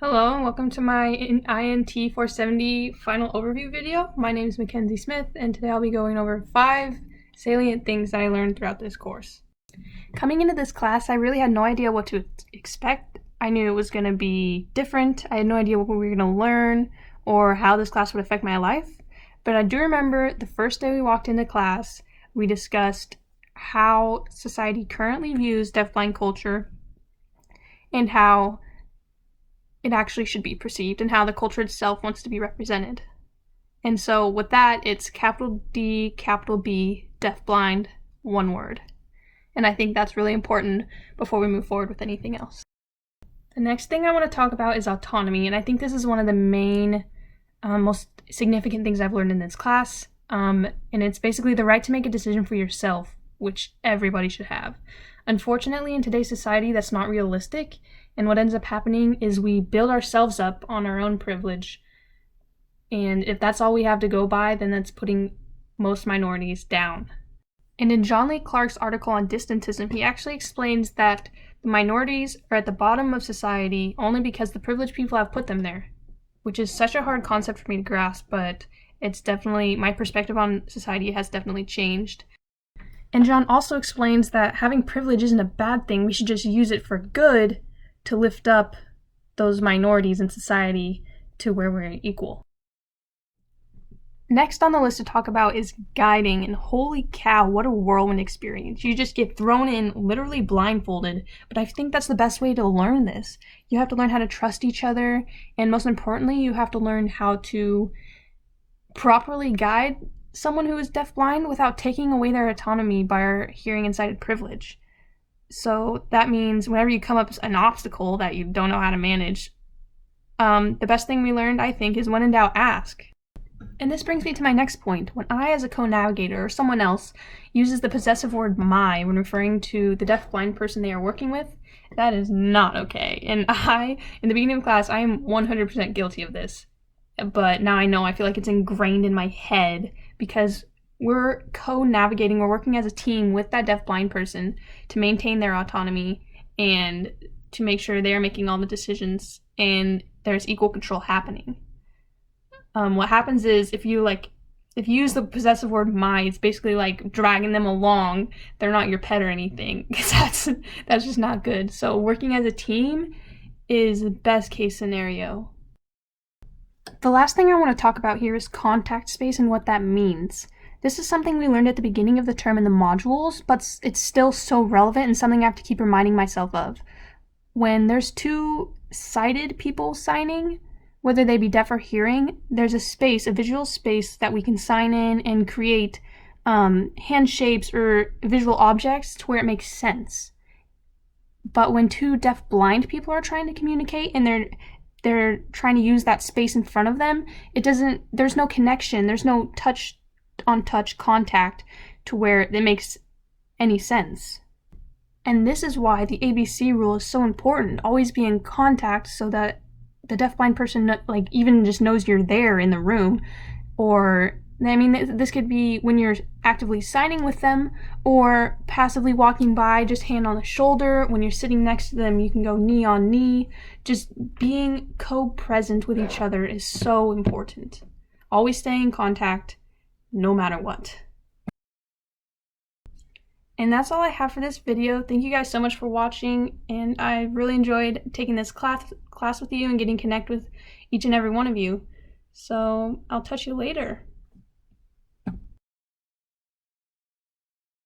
Hello and welcome to my INT 470 final overview video. My name is Mackenzie Smith and today I'll be going over 5 salient things that I learned throughout this course. Coming into this class, I really had no idea what to expect. I knew it was going to be different. I had no idea what we were going to learn or how this class would affect my life. But I do remember the first day we walked into class, we discussed how society currently views deafblind culture and how it actually should be perceived and how the culture itself wants to be represented. And so with that, it's capital D, capital B, deafblind, one word. And I think that's really important before we move forward with anything else. The next thing I want to talk about is autonomy, and I think this is one of the main, most significant things I've learned in this class. And it's basically the right to make a decision for yourself, which everybody should have. Unfortunately, in today's society, that's not realistic. And what ends up happening is we build ourselves up on our own privilege. And if that's all we have to go by, then that's putting most minorities down. And in John Lee Clark's article on distantism, he actually explains that the minorities are at the bottom of society only because the privileged people have put them there, which is such a hard concept for me to grasp, but it's definitely, my perspective on society has definitely changed. And John also explains that having privilege isn't a bad thing. We should just use it for good to lift up those minorities in society to where we're equal. Next on the list to talk about is guiding, and holy cow, what a whirlwind experience. You just get thrown in literally blindfolded, but I think that's the best way to learn this. You have to learn how to trust each other, and most importantly, you have to learn how to properly guide someone who is deafblind without taking away their autonomy by our hearing and sighted privilege. So that means whenever you come up with an obstacle that you don't know how to manage, the best thing we learned, I think, is when in doubt, ask. And this brings me to my next point. When I, as a co-navigator or someone else, uses the possessive word my when referring to the deafblind person they are working with, that is not okay. And in the beginning of class, I am 100% guilty of this. But now I know, I feel like it's ingrained in my head because we're co-navigating, we're working as a team with that deafblind person to maintain their autonomy and to make sure they're making all the decisions and there's equal control happening. What happens is if you use the possessive word my, it's basically like dragging them along. They're not your pet or anything, because that's just not good. So working as a team is the best case scenario. The last thing I want to talk about here is contact space and what that means. This is something we learned at the beginning of the term in the modules, but it's still so relevant and something I have to keep reminding myself of. When there's two sighted people signing, whether they be deaf or hearing, there's a space, a visual space that we can sign in and create hand shapes or visual objects to where it makes sense. But when two deaf-blind people are trying to communicate and they're trying to use that space in front of them, there's no connection, there's no touch-on-touch contact to where it makes any sense. And this is why the ABC rule is so important. Always be in contact so that the deafblind person even just knows you're there in the room. Or, I mean, this could be when you're actively signing with them or passively walking by, just hand on the shoulder. When you're sitting next to them, you can go knee on knee. Just being co-present with each other is so important. Always stay in contact, no matter what. And that's all I have for this video. Thank you guys so much for watching, and I really enjoyed taking this class with you and getting connected with each and every one of you. So I'll touch you later.